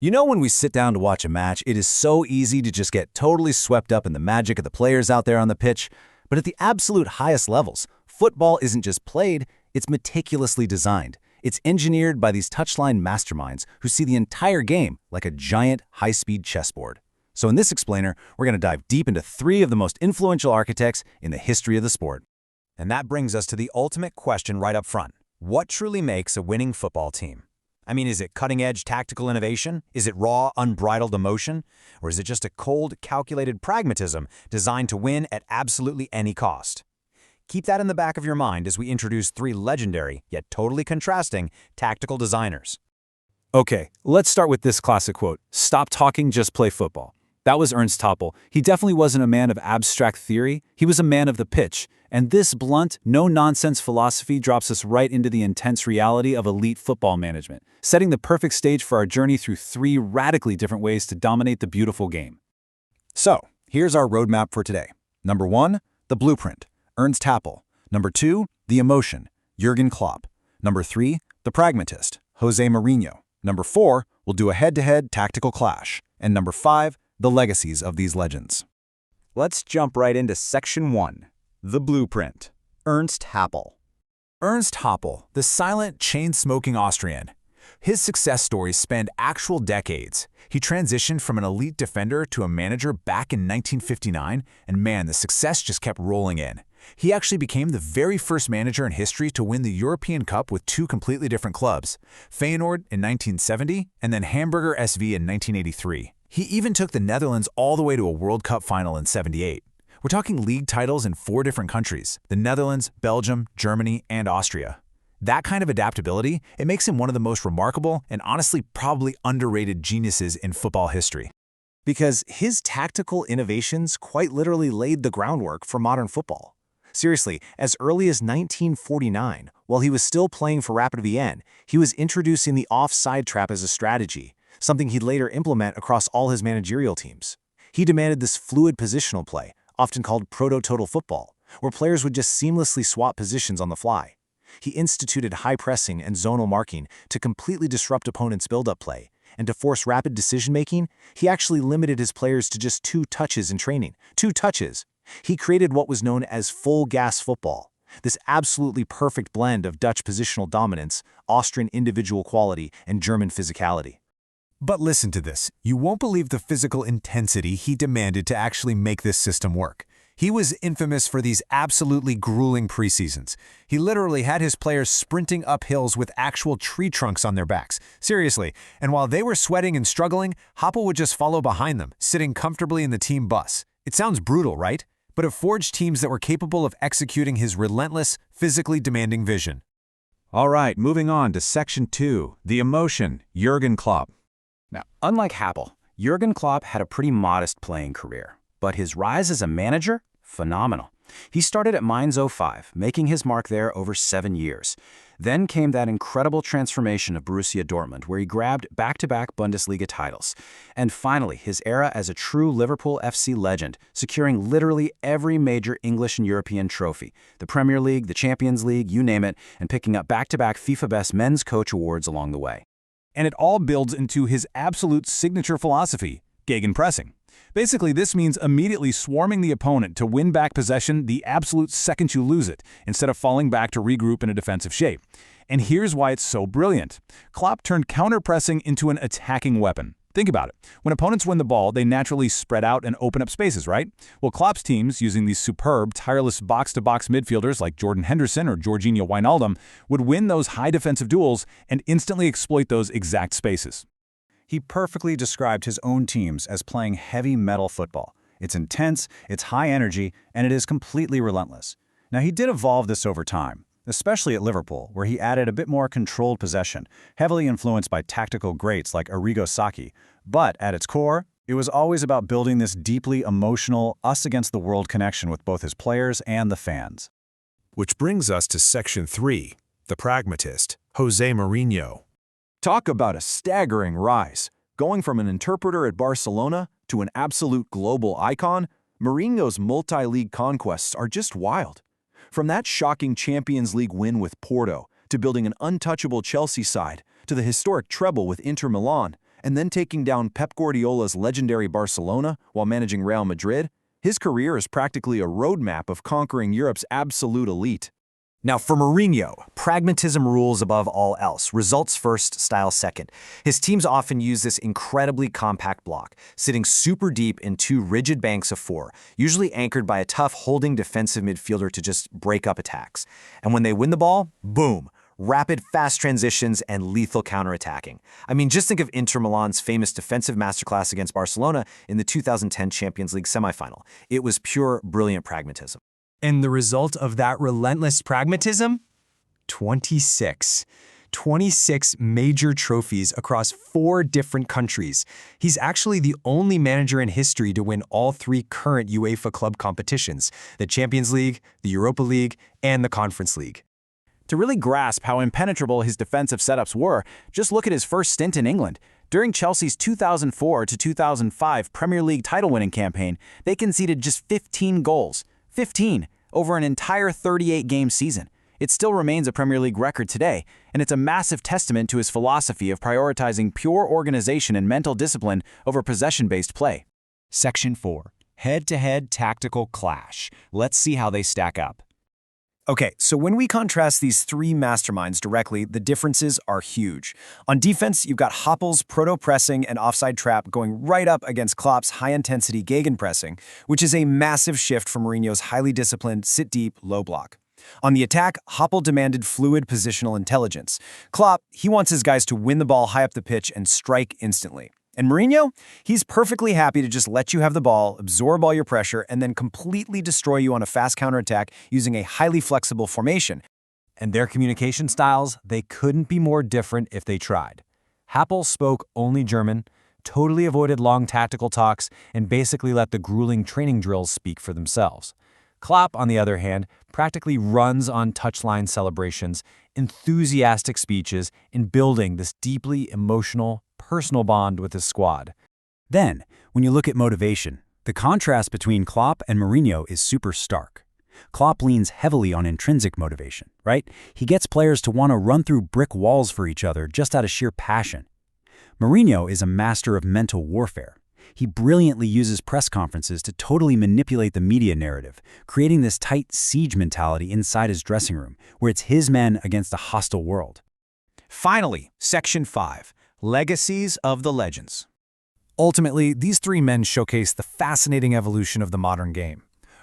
You know, when we sit down to watch a match, it is so easy to just get totally swept up in the magic of the players out there on the pitch. But at the absolute highest levels, football isn't just played, it's meticulously designed. It's engineered by these touchline masterminds who see the entire game like a giant, high-speed chessboard. So in this explainer, we're going to dive deep into three of the most influential architects in the history of the sport. And that brings us to the ultimate question right up front. What truly makes a winning football team? I mean, is it cutting-edge tactical innovation? Is it raw, unbridled emotion? Or is it just a cold, calculated pragmatism designed to win at absolutely any cost? Keep that in the back of your mind as we introduce three legendary, yet totally contrasting, tactical designers. Okay, let's start with this classic quote, "Stop talking, just play football." That was Ernst Happel. He definitely wasn't a man of abstract theory. He was a man of the pitch. And this blunt, no-nonsense philosophy drops us right into the intense reality of elite football management, setting the perfect stage for our journey through three radically different ways to dominate the beautiful game. So, here's our roadmap for today. Number 1, the blueprint, Ernst Happel. Number 2, the emotion, Jürgen Klopp. Number 3, the pragmatist, José Mourinho. Number 4, we'll do a head-to-head tactical clash. And number 5, the legacies of these legends. Let's jump right into Section 1. The Blueprint, Ernst Happel. Ernst Happel, the silent, chain-smoking Austrian. His success stories spanned actual decades. He transitioned from an elite defender to a manager back in 1959, and man, the success just kept rolling in. He actually became the very first manager in history to win the European Cup with two completely different clubs, Feyenoord in 1970 and then Hamburger SV in 1983. He even took the Netherlands all the way to a World Cup final in '78. We're talking league titles in 4 different countries, the Netherlands, Belgium, Germany, and Austria. That kind of adaptability, it makes him one of the most remarkable and honestly probably underrated geniuses in football history. Because his tactical innovations quite literally laid the groundwork for modern football. Seriously, as early as 1949, while he was still playing for Rapid Vienna, he was introducing the offside trap as a strategy, something he'd later implement across all his managerial teams. He demanded this fluid positional play, often called proto-total football, where players would just seamlessly swap positions on the fly. He instituted high pressing and zonal marking to completely disrupt opponents' build-up play, and to force rapid decision-making, he actually limited his players to just 2 touches in training. 2 touches! He created what was known as full-gas football, this absolutely perfect blend of Dutch positional dominance, Austrian individual quality, and German physicality. But listen to this. You won't believe the physical intensity he demanded to actually make this system work. He was infamous for these absolutely grueling preseasons. He literally had his players sprinting up hills with actual tree trunks on their backs. Seriously. And while they were sweating and struggling, Happel would just follow behind them, sitting comfortably in the team bus. It sounds brutal, right? But it forged teams that were capable of executing his relentless, physically demanding vision. All right, moving on to Section 2, the emotion, Jürgen Klopp. Now, unlike Happel, Jürgen Klopp had a pretty modest playing career, but his rise as a manager? Phenomenal. He started at Mainz 05, making his mark there over 7 years. Then came that incredible transformation of Borussia Dortmund, where he grabbed back-to-back Bundesliga titles. And finally, his era as a true Liverpool FC legend, securing literally every major English and European trophy, the Premier League, the Champions League, you name it, and picking up back-to-back FIFA Best Men's Coach awards along the way. And it all builds into his absolute signature philosophy, Gegenpressing. Basically, this means immediately swarming the opponent to win back possession the absolute second you lose it, instead of falling back to regroup in a defensive shape. And here's why it's so brilliant. Klopp turned counter-pressing into an attacking weapon. Think about it. When opponents win the ball, they naturally spread out and open up spaces, right? Well, Klopp's teams, using these superb, tireless box-to-box midfielders like Jordan Henderson or Georginio Wijnaldum, would win those high defensive duels and instantly exploit those exact spaces. He perfectly described his own teams as playing heavy metal football. It's intense, it's high energy, and it is completely relentless. Now, he did evolve this over time, especially at Liverpool, where he added a bit more controlled possession, heavily influenced by tactical greats like Arrigo Sacchi. But at its core, it was always about building this deeply emotional, us-against-the-world connection with both his players and the fans. Which brings us to Section 3, the pragmatist, José Mourinho. Talk about a staggering rise. Going from an interpreter at Barcelona to an absolute global icon, Mourinho's multi-league conquests are just wild. From that shocking Champions League win with Porto, to building an untouchable Chelsea side, to the historic treble with Inter Milan, and then taking down Pep Guardiola's legendary Barcelona while managing Real Madrid, his career is practically a roadmap of conquering Europe's absolute elite. Now, for Mourinho, pragmatism rules above all else, results first, style second. His teams often use this incredibly compact block, sitting super deep in two rigid banks of four, usually anchored by a tough holding defensive midfielder to just break up attacks. And when they win the ball, boom, rapid, fast transitions and lethal counterattacking. I mean, just think of Inter Milan's famous defensive masterclass against Barcelona in the 2010 Champions League semifinal. It was pure, brilliant pragmatism. And the result of that relentless pragmatism? 26 major trophies across 4 different countries. He's actually the only manager in history to win all 3 current UEFA club competitions, the Champions League, the Europa League, and the Conference League. To really grasp how impenetrable his defensive setups were, just look at his first stint in England. During Chelsea's 2004 to 2005 Premier League title-winning campaign, they conceded just 15 goals. 15 over an entire 38-game season. It still remains a Premier League record today, and it's a massive testament to his philosophy of prioritizing pure organization and mental discipline over possession-based play. Section 4. Head-to-head tactical clash. Let's see how they stack up. Okay, so when we contrast these 3 masterminds directly, the differences are huge. On defense, you've got Happel's proto-pressing and offside trap going right up against Klopp's high-intensity Gegenpressing, which is a massive shift from Mourinho's highly disciplined, sit-deep, low block. On the attack, Happel demanded fluid positional intelligence. Klopp, he wants his guys to win the ball high up the pitch and strike instantly. And Mourinho, he's perfectly happy to just let you have the ball, absorb all your pressure, and then completely destroy you on a fast counterattack using a highly flexible formation. And their communication styles, they couldn't be more different if they tried. Happel spoke only German, totally avoided long tactical talks, and basically let the grueling training drills speak for themselves. Klopp, on the other hand, practically runs on touchline celebrations, enthusiastic speeches, in building this deeply emotional, personal bond with his squad. Then, when you look at motivation, the contrast between Klopp and Mourinho is super stark. Klopp leans heavily on intrinsic motivation, right? He gets players to want to run through brick walls for each other just out of sheer passion. Mourinho is a master of mental warfare. He brilliantly uses press conferences to totally manipulate the media narrative, creating this tight siege mentality inside his dressing room, where it's his men against a hostile world. Finally, Section 5. Legacies of the Legends. Ultimately, these 3 men showcase the fascinating evolution of the modern game.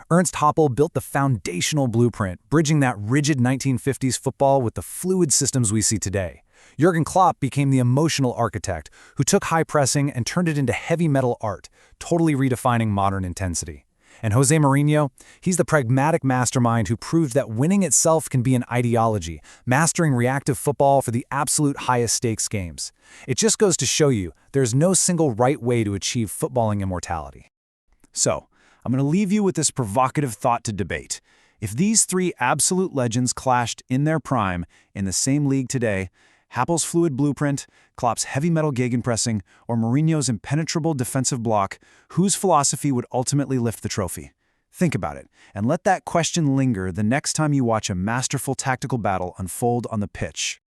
Ernst Happel built the foundational blueprint, bridging that rigid 1950s football with the fluid systems we see today. Jürgen Klopp became the emotional architect who took high pressing and turned it into heavy metal art, totally redefining modern intensity. And José Mourinho, he's the pragmatic mastermind who proved that winning itself can be an ideology, mastering reactive football for the absolute highest stakes games. It just goes to show you there's no single right way to achieve footballing immortality. So, I'm going to leave you with this provocative thought to debate. If these 3 absolute legends clashed in their prime in the same league today, Happel's fluid blueprint, Klopp's heavy metal gegenpressing, or Mourinho's impenetrable defensive block, whose philosophy would ultimately lift the trophy? Think about it, and let that question linger the next time you watch a masterful tactical battle unfold on the pitch.